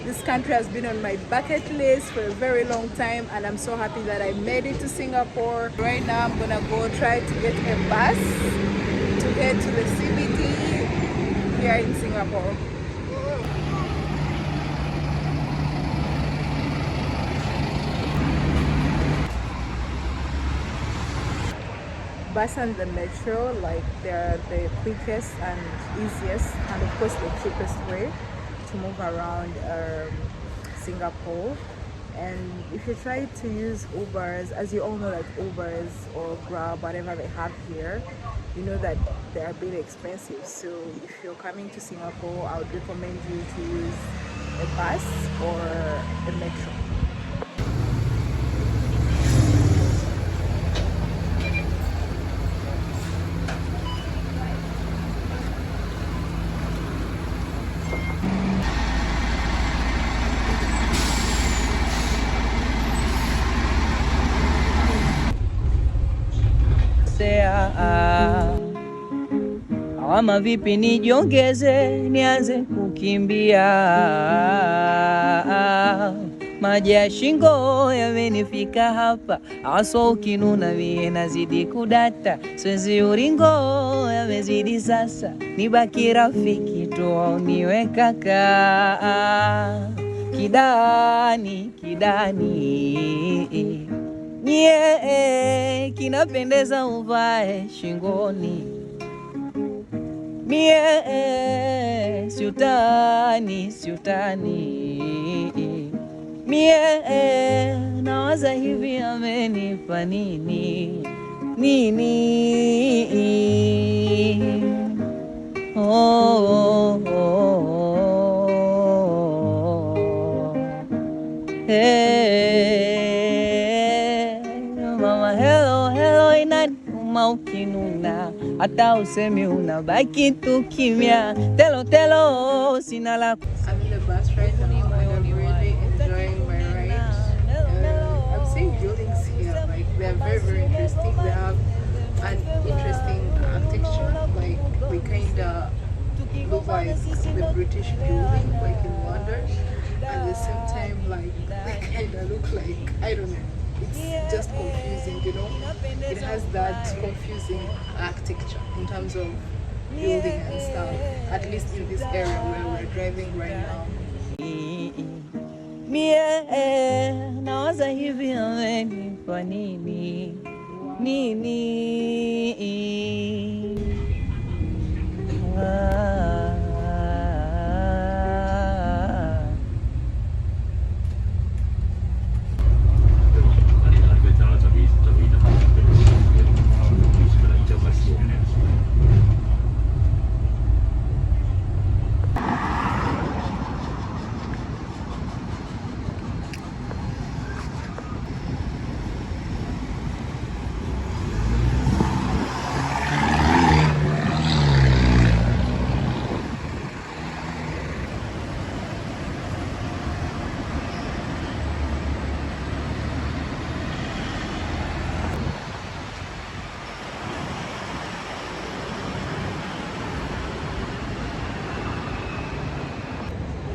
This country has been on my bucket list for a very long time, and I'm so happy that I made it to Singapore. Right now I'm gonna go try to get a bus to head to the CBD here in Singapore. Bus and the metro, like, they're the quickest and easiest and of course the cheapest way to move around Singapore. And if you try to use Ubers, as you all know, like Ubers or Grab, whatever they have here, you know that they are a bit expensive. So if you're coming to Singapore, I would recommend you to use a bus or a metro. Ama vipi nijiongeze nianze kukimbia, maji ya shingo yamenifika hapa, aso ukinuna mie nazidi kudata, swezi uringo yamezidi sasa, nibaki rafiki tu niwe kaka, kidani nye kinapendeza uvae shingoni, mie siutani mie nawaza hivi amenipa nini mama hello inanuma ukinuna, hata usemi unabaki tu kimya, telo sina la. I'm in the bus right now and I'm really enjoying my ride. I'm seeing buildings here, like they're very interesting. They have an interesting architecture, like we kinda look like the British building, like in London. At the same time, like they kinda look like, I don't know, it's just confusing, you know. It has that confusing architecture in terms of building and stuff, at least in this area where we're driving right now. Mie nawaza hivi amenipa nini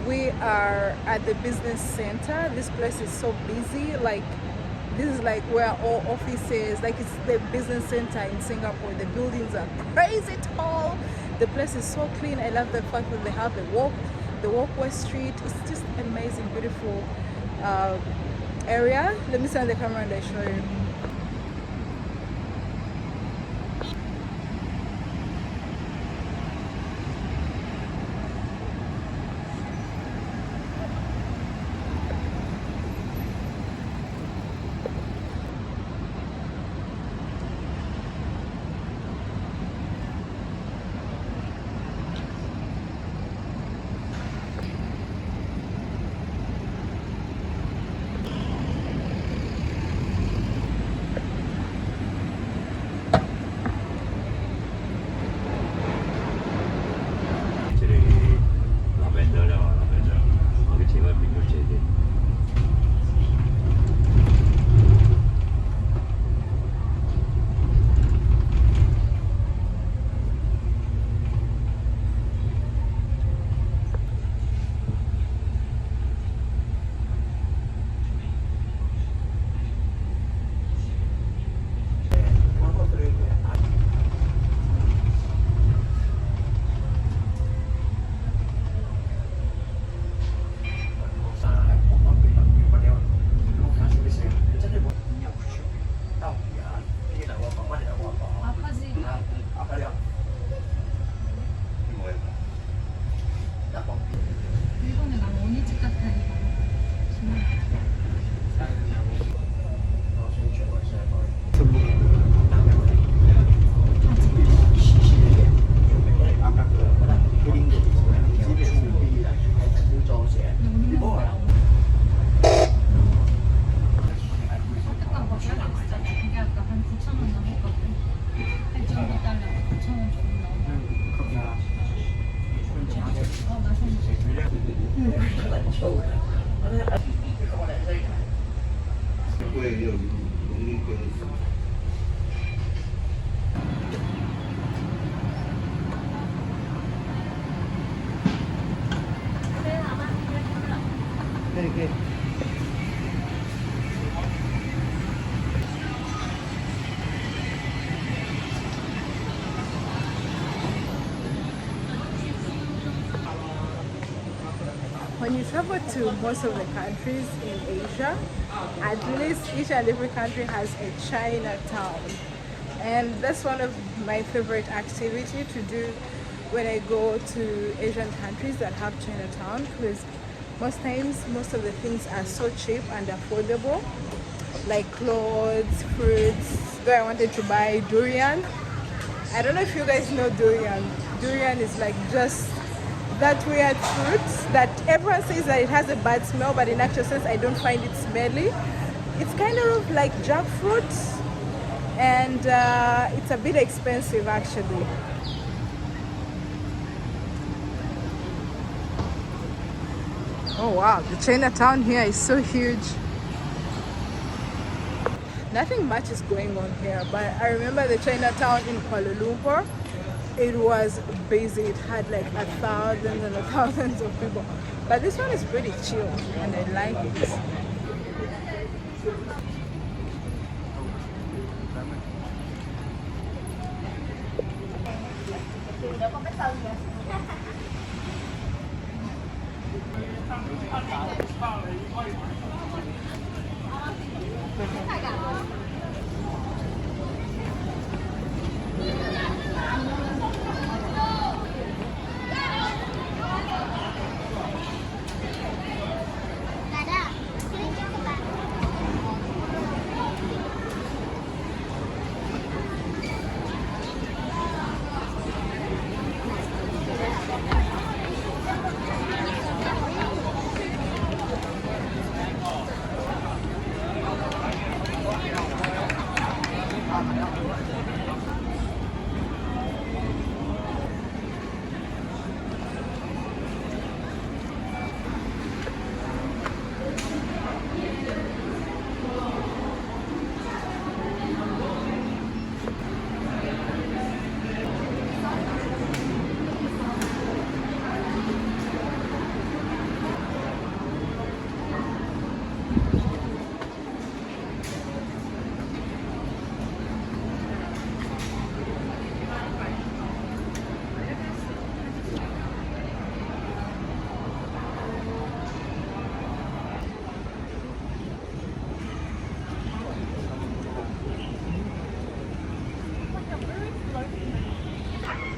We are at the business center. This place is so busy. Like, this is like where all offices, like it's the business center in Singapore. The buildings are crazy tall. The place is so clean. I love the fact that they have the walkway street. It's just amazing, beautiful area. Let me stand the camera and I show you. When you travel to most of the countries in Asia, at least each and every country has a Chinatown. And that's one of my favorite activity to do when I go to Asian countries that have Chinatown, because most times most of the things are so cheap and affordable, like clothes, fruits. Though I wanted to buy durian. I don't know if you guys know durian. Durian is like just that weird fruit that everyone says that it has a bad smell, but in actual sense I don't find it smelly. It's kind of like jackfruit, and it's a bit expensive actually. Oh wow, the Chinatown here is so huge. Nothing much is going on here, but I remember the Chinatown in Kuala Lumpur. It was busy. It had like thousands and thousands of people. But this one is pretty chill, and I like it.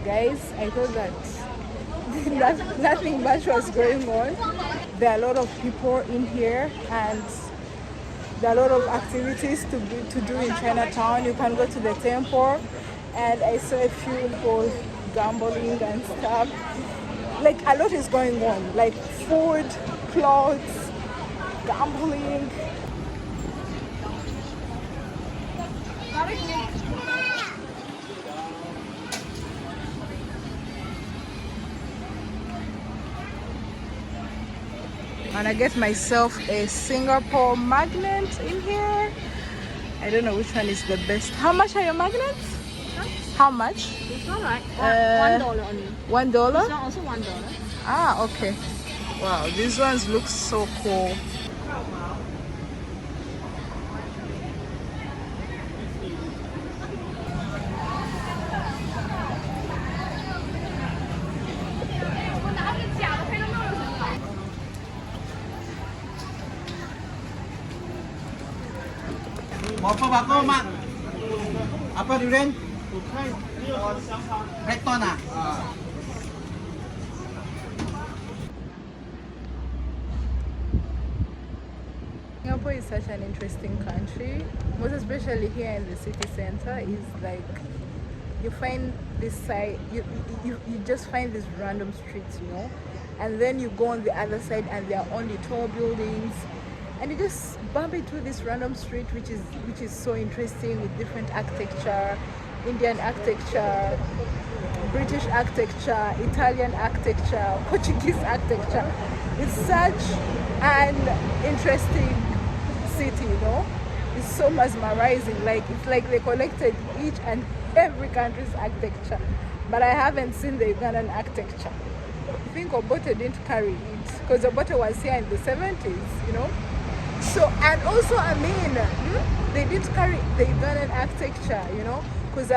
Guys, I thought that nothing much was going on. There are a lot of people in here, and there are a lot of activities to do in Chinatown. You can go to the temple, and I saw a few people gambling and stuff. Like a lot is going on, like food, clothes, gambling. And I get myself a Singapore magnet in here. I don't know which one is the best. How much are your magnets? Huh? How much? It's all right. $1 only. $1? This one also $1. Ah, okay. Wow, these ones look so cool. Một phô bạc tôm ạ. Apa durian? Red ton à? Singapore is such an interesting country, most especially here in the city center. Is like you find this side, you just find these random streets, you know, and then you go on the other side and there are only tall buildings, and you just bump into this random street which is so interesting, with different architecture, Indian architecture, British architecture, Italian architecture, Portuguese architecture. It's such an interesting city, you know. It's so mesmerizing. Like it's like they collected each and every country's architecture, but I haven't seen the Ugandan architecture. I think Obote didn't carry it because Obote was here in the 70s, you know. So, and also they did carry the Ugandan architecture, you know, because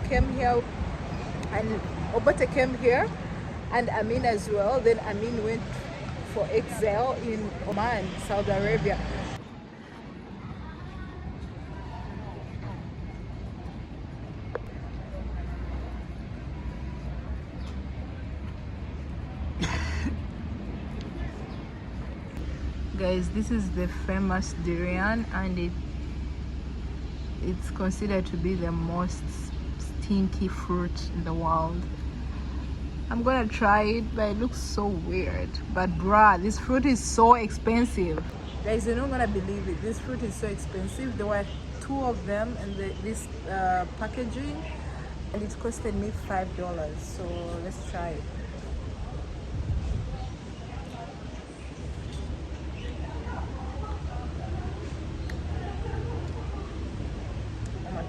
came here, and Obote came here, and Amin as well. Then Amin went for exile in Oman, Saudi Arabia. Guys, this is the famous durian, and it's considered to be the most stinky fruit in the world. I'm gonna try it, but it looks so weird. But bruh, this fruit is so expensive. Guys, you're not gonna believe it. This fruit is so expensive. There were 2 of them in this packaging, and it costed me $5. So let's try it.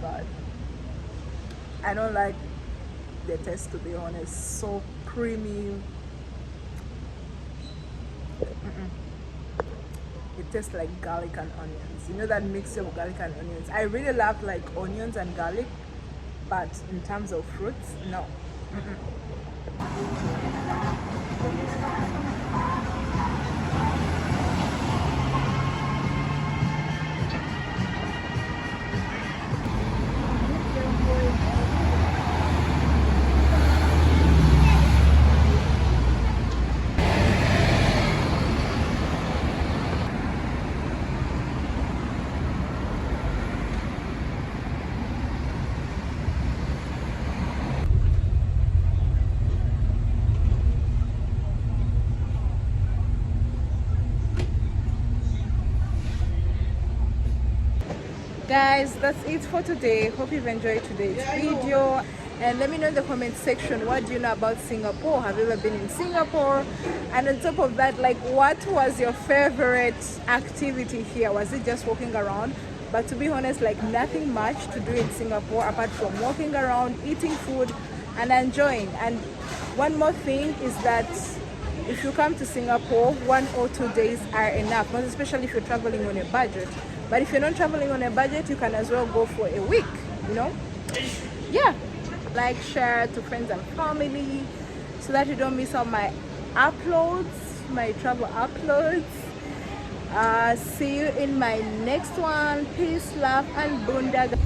God, I don't like the taste, to be honest. So creamy. It tastes like garlic and onions. You know that mixture of garlic and onions. I really love like onions and garlic, but in terms of fruits, no. Guys, that's it for today. Hope you've enjoyed today's video, and let me know in the comment section, what do you know about Singapore? Have you ever been in Singapore? And on top of that, like, what was your favorite activity here? Was it just walking around? But to be honest, like, nothing much to do in Singapore apart from walking around, eating food and enjoying. And one more thing is that if you come to Singapore, 1 or 2 days are enough, most especially if you're traveling on a budget. But if you're not traveling on a budget, you can as well go for a week, you know? Yeah. Like, share to friends and family so that you don't miss out my uploads, my travel uploads. See you in my next one. Peace, love, and bunda.